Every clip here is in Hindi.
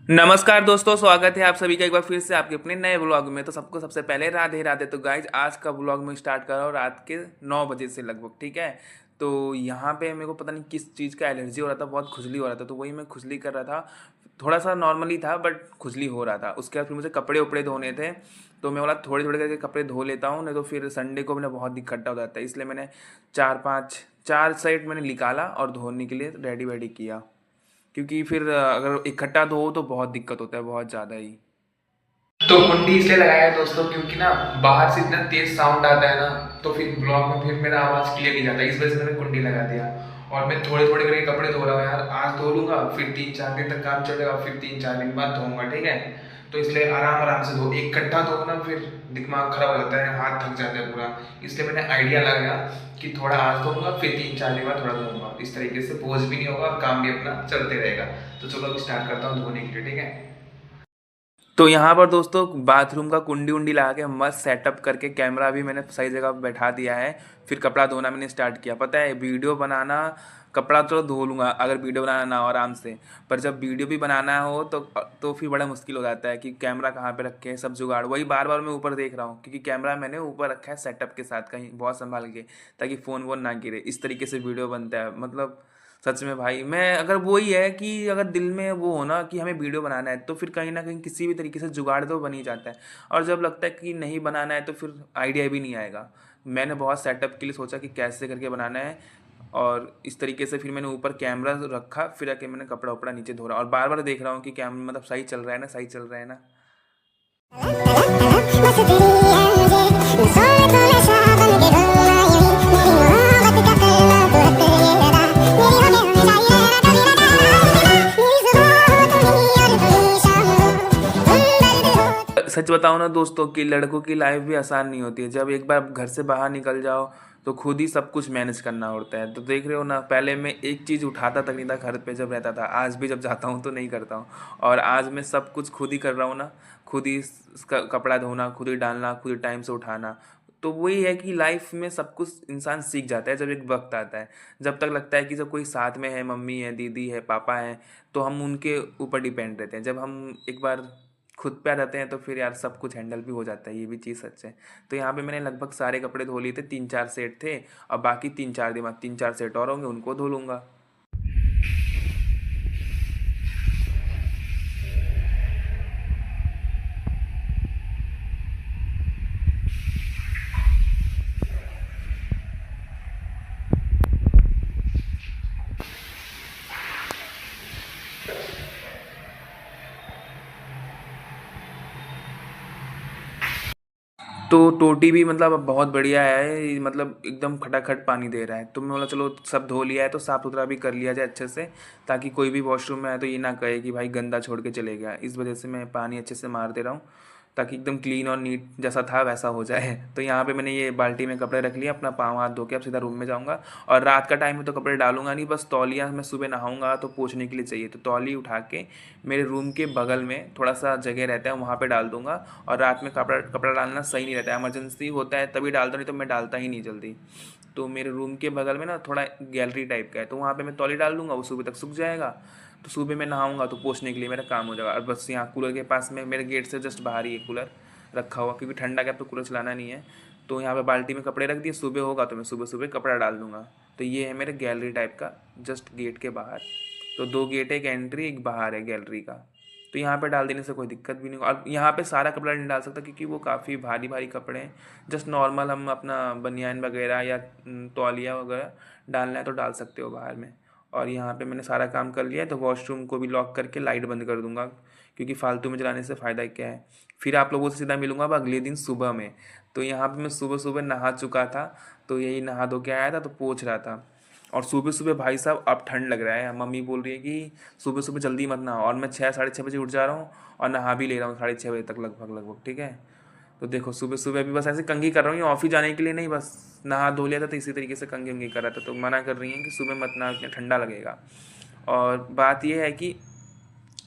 नमस्कार दोस्तों, स्वागत है आप सभी का एक बार फिर से आपके अपने नए व्लॉग में। तो सबको सबसे पहले राधे राधे। तो गाइज आज का व्लॉग मैं स्टार्ट कर रहा हूँ रात के 9 बजे से लगभग, ठीक है। तो यहाँ पे मेरे को पता नहीं किस चीज़ का एलर्जी हो रहा था, बहुत खुजली हो रहा था, तो वही मैं खुजली कर रहा था। थोड़ा सा नॉर्मली था बट खुजली हो रहा था। उसके बाद फिर मुझे कपड़े उपड़े धोने थे, तो मैं बोला थोड़े थोड़े करके कपड़े धो लेता हूँ, नहीं तो फिर संडे को मैंने बहुत इकट्ठा हो जाता है। इसलिए मैंने चार सेट मैंने निकाला और धोने के लिए रेडी वेडी किया, क्योंकि फिर अगर इकट्ठा धो तो बहुत दिक्कत होता है, बहुत ज़्यादा ही। तो कुंडी इसलिए लगाया है दोस्तों, क्योंकि ना बाहर से इतना तेज साउंड आता है ना, तो फिर ब्लॉग में फिर मेरा आवाज़ क्लियर नहीं जाता, इस वजह से मैंने कुंडी लगा दिया। और मैं थोड़े थोड़े करके कपड़े धो रहा हूँ यार, आज धो लूँगा, फिर 3-4 दिन तक काम चलेगा, फिर 3-4 दिन बाद धोऊंगा, ठीक है। तो इसलिए आराम आराम से धो, इकट्ठा धो ना फिर दिमाग खराब हो जाता है, हाथ थक जाता है पूरा। इसलिए मैंने आइडिया लगाया कि थोड़ा आज धोऊंगा, फिर 3-4 दिन बाद थोड़ा धोऊंगा, इस तरीके से बोझ भी नहीं होगा और काम भी अपना चलते रहेगा। तो चलो अभी स्टार्ट करता हूँ धोने के लिए, ठीक है। तो यहाँ पर दोस्तों बाथरूम का कुंडी उंडी लगा के मस्त सेटअप करके कैमरा भी मैंने सही जगह पे बैठा दिया है। फिर कपड़ा धोना मैंने स्टार्ट किया। पता है वीडियो बनाना, कपड़ा तो धो लूँगा अगर वीडियो बनाना ना हो आराम से, पर जब वीडियो भी बनाना हो तो फिर बड़ा मुश्किल हो जाता है कि कैमरा कहाँ पे रखे, सब जुगाड़ वही बार बार मैं ऊपर देख रहा हूँ, क्योंकि कैमरा मैंने ऊपर रखा है सेटअप के साथ कहीं बहुत संभाल के, ताकि फ़ोन वोन ना गिरे। इस तरीके से वीडियो बनता है, मतलब सच में भाई। मैं अगर वही है कि अगर दिल में वो हो ना कि हमें वीडियो बनाना है, तो फिर कहीं ना कहीं किसी भी तरीके से जुगाड़ तो बन ही जाता है। और जब लगता है कि नहीं बनाना है तो फिर आइडिया भी नहीं आएगा। मैंने बहुत सेटअप के लिए सोचा कि कैसे करके बनाना है, और इस तरीके से फिर मैंने ऊपर कैमरा रखा, फिर आके मैंने कपड़ा उपड़ा नीचे धो रहा और बार बार देख रहा हूँ कि कैमरा मतलब सही चल रहा है ना, सही चल रहा है ना। सच बताओ ना दोस्तों कि लड़कों की लाइफ भी आसान नहीं होती है। जब एक बार घर से बाहर निकल जाओ तो खुद ही सब कुछ मैनेज करना होता है। तो देख रहे हो ना, पहले मैं एक चीज़ उठाता तक नहीं था घर पे जब रहता था, आज भी जब जाता हूँ तो नहीं करता हूँ। और आज मैं सब कुछ खुद ही कर रहा हूँ ना, खुद ही कपड़ा धोना, खुद ही डालना, खुद ही टाइम से उठाना। तो वही है कि लाइफ में सब कुछ इंसान सीख जाता है जब एक वक्त आता है। जब तक लगता है कि जब कोई साथ में है, मम्मी है, दीदी है, पापा है, तो हम उनके ऊपर डिपेंड रहते हैं। जब हम एक बार खुद पे आ जाते हैं तो फिर यार सब कुछ हैंडल भी हो जाता है, ये भी चीज़ सच है। तो यहाँ पे मैंने लगभग सारे कपड़े धो लिए थे, 3-4 सेट थे। और बाकी 3-4 दिन बाद 3-4 सेट और होंगे, उनको धो लूँगा। तो टोटी भी मतलब अब बहुत बढ़िया है, मतलब एकदम खटाखट पानी दे रहा है। तो मैं बोला चलो सब धो लिया है तो साफ़ सुथरा भी कर लिया जाए अच्छे से, ताकि कोई भी वॉशरूम में आए तो ये ना कहे कि भाई गंदा छोड़ के चले गया। इस वजह से मैं पानी अच्छे से मार दे रहा हूँ, ताकि एकदम क्लीन और नीट जैसा था वैसा हो जाए। तो यहाँ पे मैंने ये बाल्टी में कपड़े रख लिए, अपना पाँव हाथ धो के अब सीधा रूम में जाऊँगा। और रात का टाइम में तो कपड़े डालूंगा नहीं, बस तौलिया मैं सुबह नहाऊंगा तो पोंछने के लिए चाहिए, तो तौली उठा के मेरे रूम के बगल में थोड़ा सा जगह रहता है वहाँ पे डाल दूंगा। और रात में कपड़ा कपड़ा डालना सही नहीं रहता है, इमरजेंसी होता है तभी डालता, नहीं तो मैं डालता ही नहीं जल्दी। तो मेरे रूम के बगल में ना थोड़ा गैलरी टाइप का है, तो वहाँ पे मैं तौली डाल दूंगा, वो सुबह तक सूख जाएगा। तो सुबह मैं नहाऊंगा तो पोंछने के लिए मेरा काम हो जाएगा। और बस यहाँ कूलर के पास में, मेरे गेट से जस्ट बाहर ही है कूलर रखा हुआ, क्योंकि ठंडा का तो कूलर चलाना नहीं है। तो यहाँ पे बाल्टी में कपड़े रख दिए, सुबह होगा तो मैं सुबह सुबह कपड़ा डाल दूंगा। तो ये है मेरे गैलरी टाइप का, जस्ट गेट के बाहर। तो 2 गेट है, एक एंट्री एक बाहर है गैलरी का। तो यहाँ पे डाल देने से कोई दिक्कत भी नहीं होगा। और यहाँ पे सारा कपड़ा नहीं डाल सकता, क्योंकि वो काफ़ी भारी भारी कपड़े हैं। जस्ट नॉर्मल हम अपना बनियान वगैरह या तौलिया वगैरह डालना है तो डाल सकते हो बाहर में। और यहाँ पे मैंने सारा काम कर लिया है, तो वॉशरूम को भी लॉक करके लाइट बंद कर दूंगा, क्योंकि फालतू में चलाने से फ़ायदा क्या है। फिर आप लोगों से सीधा मिलूंगा अब अगले दिन सुबह में। तो यहाँ पे मैं सुबह सुबह नहा चुका था, तो यही नहा धो के आया था, तो पोंछ रहा था। और सुबह सुबह भाई साहब अब ठंड लग रहा है, मम्मी बोल रही है कि सुबह सुबह जल्दी मत नहा, और मैं 6-6:30 बजे उठ जा रहा हूँ और नहा भी ले रहा हूँ 6:30 बजे तक लगभग लगभग, ठीक है। तो देखो सुबह सुबह अभी बस ऐसे कंघी कर रहा हूँ, ये ऑफिस जाने के लिए नहीं, बस नहा धो लिया था तो इसी तरीके से कंघी उंघी कर रहा था। तो मना कर रही हैं कि सुबह मत नहा, इतना ठंडा लगेगा। और बात यह है कि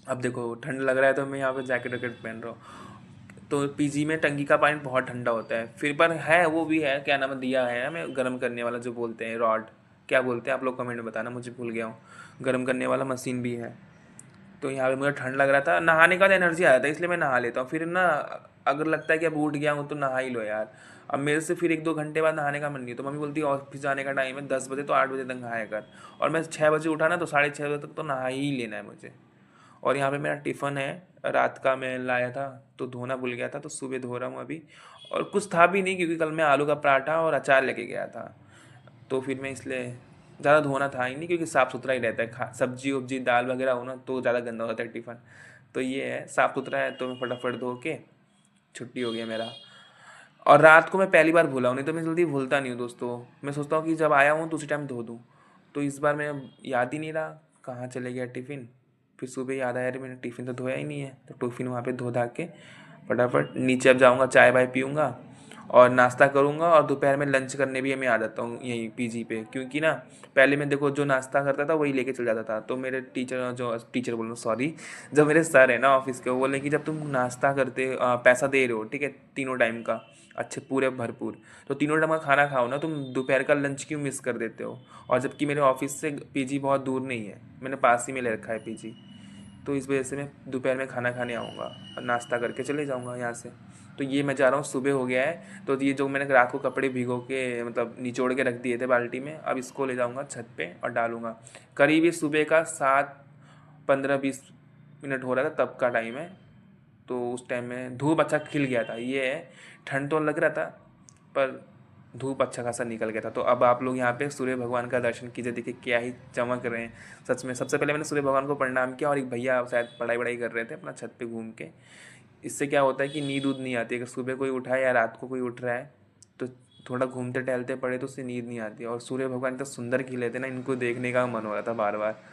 अब देखो ठंड लग रहा है तो मैं यहाँ पे जैकेट वैकेट पहन रहा हूँ। तो पीजी में टंकी का पानी बहुत ठंडा होता है, फिर पर है वो भी है, क्या नाम है, दिया है हमें गर्म करने वाला, जो बोलते हैं रॉड, क्या बोलते हैं आप लोग कमेंट में बताना, मुझे भूल गया हूँ। गर्म करने वाला मशीन भी है, तो यहाँ पे मुझे ठंड लग रहा था, नहाने का तो एनर्जी आया था इसलिए मैं नहा लेता हूँ। फिर ना अगर लगता है कि अब उठ गया हूँ तो नहा ही लो यार। अब मेरे से फिर 1-2 घंटे बाद नहाने का मन नहीं है, तो मम्मी बोलती है ऑफिस जाने का टाइम है 10 बजे, तो 8 बजे तक नहाया कर। और मैं 6 बजे उठा ना तो 6:30 बजे तक तो नहा ही लेना है मुझे। और यहाँ पे मेरा टिफ़िन है, रात का मैं लाया था तो धोना भूल गया था, तो सुबह धो रहा हूँ अभी। और कुछ था भी नहीं क्योंकि कल मैं आलू का पराठा और अचार लेके गया था, तो फिर मैं इसलिए ज़्यादा धोना था ही नहीं, क्योंकि साफ़ सुथरा ही रहता है। सब्जी वब्जी दाल वगैरह हो ना तो ज़्यादा गंदा होता है टिफ़िन। तो ये है, साफ़ सुथरा है तो मैं फटाफट धो के छुट्टी हो गया मेरा। और रात को मैं पहली बार भूला हूँ, नहीं तो मैं जल्दी भूलता नहीं हूँ दोस्तों। मैं सोचता हूँ कि जब आया हूँ तो उसी टाइम धो दूँ। तो इस बार मैं याद ही नहीं रहा कहाँ चले गया टिफ़िन। फिर सुबह याद आया, अरे मैंने टिफ़िन तो धोया ही नहीं है। तो टिफ़िन वहाँ पे धो धा के फटाफट नीचे अब जाऊँगा, चाय वाय पीऊँगा और नाश्ता करूँगा। और दोपहर में लंच करने भी मैं आ जाता हूँ यहीं पीजी पे, क्योंकि ना पहले मैं देखो जो नाश्ता करता था वही लेके चल जाता था। तो मेरे टीचर बोल रहा हूँ सॉरी, जो मेरे सर है ना ऑफिस के, वो बोले कि जब तुम नाश्ता करते पैसा दे रहे हो ठीक है तीनों टाइम का, अच्छे पूरे भरपूर, तो तीनों टाइम का खाना खाओ ना, तुम दोपहर का लंच क्यों मिस कर देते हो। और जबकि मेरे ऑफिस से पीजी बहुत दूर नहीं है, मैंने पास ही में ले रखा है पीजी। तो इस वजह से मैं दोपहर में खाना खाने आऊँगा और नाश्ता करके चले जाऊँगा यहाँ से। तो ये मैं जा रहा हूँ, सुबह हो गया है। तो ये जो मैंने रात को कपड़े भिगो के मतलब निचोड़ के रख दिए थे बाल्टी में, अब इसको ले जाऊँगा छत पे और डालूँगा। करीब ये सुबह का 7-15-20 मिनट हो रहा था तब का टाइम है। तो उस टाइम में धूप अच्छा खिल गया था। ये है, ठंड तो लग रहा था पर धूप अच्छा खासा निकल गया था। तो अब आप लोग यहाँ पे सूर्य भगवान का दर्शन कीजिए, देखिए क्या ही चमक रहे हैं सच में। सबसे पहले मैंने सूर्य भगवान को प्रणाम किया, और एक भैया शायद पढ़ाई वढ़ाई कर रहे थे अपना छत पे घूम के। इससे क्या होता है कि नींद उद नहीं आती। अगर सुबह कोई उठा है या रात को कोई उठ रहा है तो थोड़ा घूमते टहलते पड़े तो उससे नींद नहीं आती। और सूर्य भगवान इतना सुंदर खिले थे ना, इनको देखने का मन हो रहा था बार बार।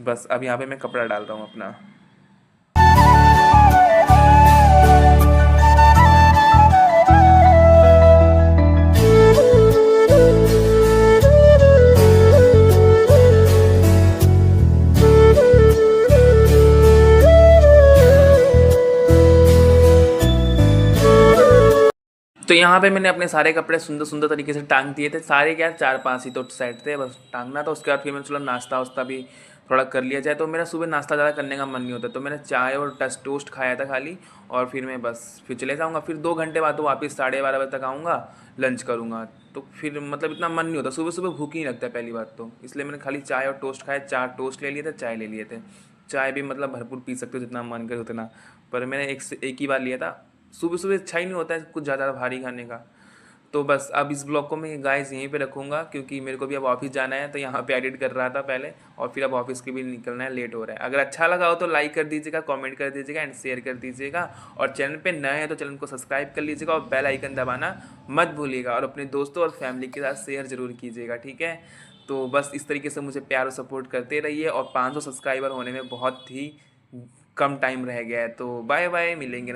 बस अब यहाँ पे मैं कपड़ा डाल रहा हूँ अपना। तो यहाँ पे मैंने अपने सारे कपड़े सुंदर सुंदर तरीके से टांग दिए थे। सारे क्या 4-5 ही तो सेट थे, बस टांगना था। उसके बाद फिर मैंने चला नाश्ता वास्ता भी थोड़ा कर लिया जाए। तो मेरा सुबह नाश्ता ज़्यादा करने का मन नहीं होता, तो मैंने चाय और टोस्ट खाया था खाली। और फिर मैं बस फिर चले जाऊँगा। फिर 2 घंटे बाद तो वापस 12:30 बजे तक आऊँगा, लंच करूँगा। तो फिर मतलब इतना मन नहीं होता, सुबह सुबह भूख ही नहीं लगता है पहली बात तो। इसलिए मैंने खाली चाय और टोस्ट खाया। 4 टोस्ट ले लिए थे, चाय ले लिए थे। चाय भी मतलब भरपूर पी सकते हो जितना मन करे उतना, पर मैंने एक ही बार लिया था। सुबह सुबह अच्छा ही नहीं होता है कुछ ज़्यादा भारी खाने का। तो बस अब इस ब्लॉग को मैं गाइस यहीं पे रखूँगा, क्योंकि मेरे को भी अब ऑफिस जाना है। तो यहाँ पे एडिट कर रहा था पहले, और फिर अब ऑफिस के भी निकलना है, लेट हो रहा है। अगर अच्छा लगा हो तो लाइक कर दीजिएगा, कमेंट कर दीजिएगा एंड शेयर कर दीजिएगा। और चैनल पे नए हैं तो चैनल को सब्सक्राइब कर लीजिएगा और बेल आइकन दबाना मत भूलिएगा। और अपने दोस्तों और फैमिली के साथ शेयर ज़रूर कीजिएगा, ठीक है। तो बस इस तरीके से मुझे प्यार और सपोर्ट करते रहिए। और 500 सब्सक्राइबर होने में बहुत ही कम टाइम रह गया है। तो बाय बाय, मिलेंगे।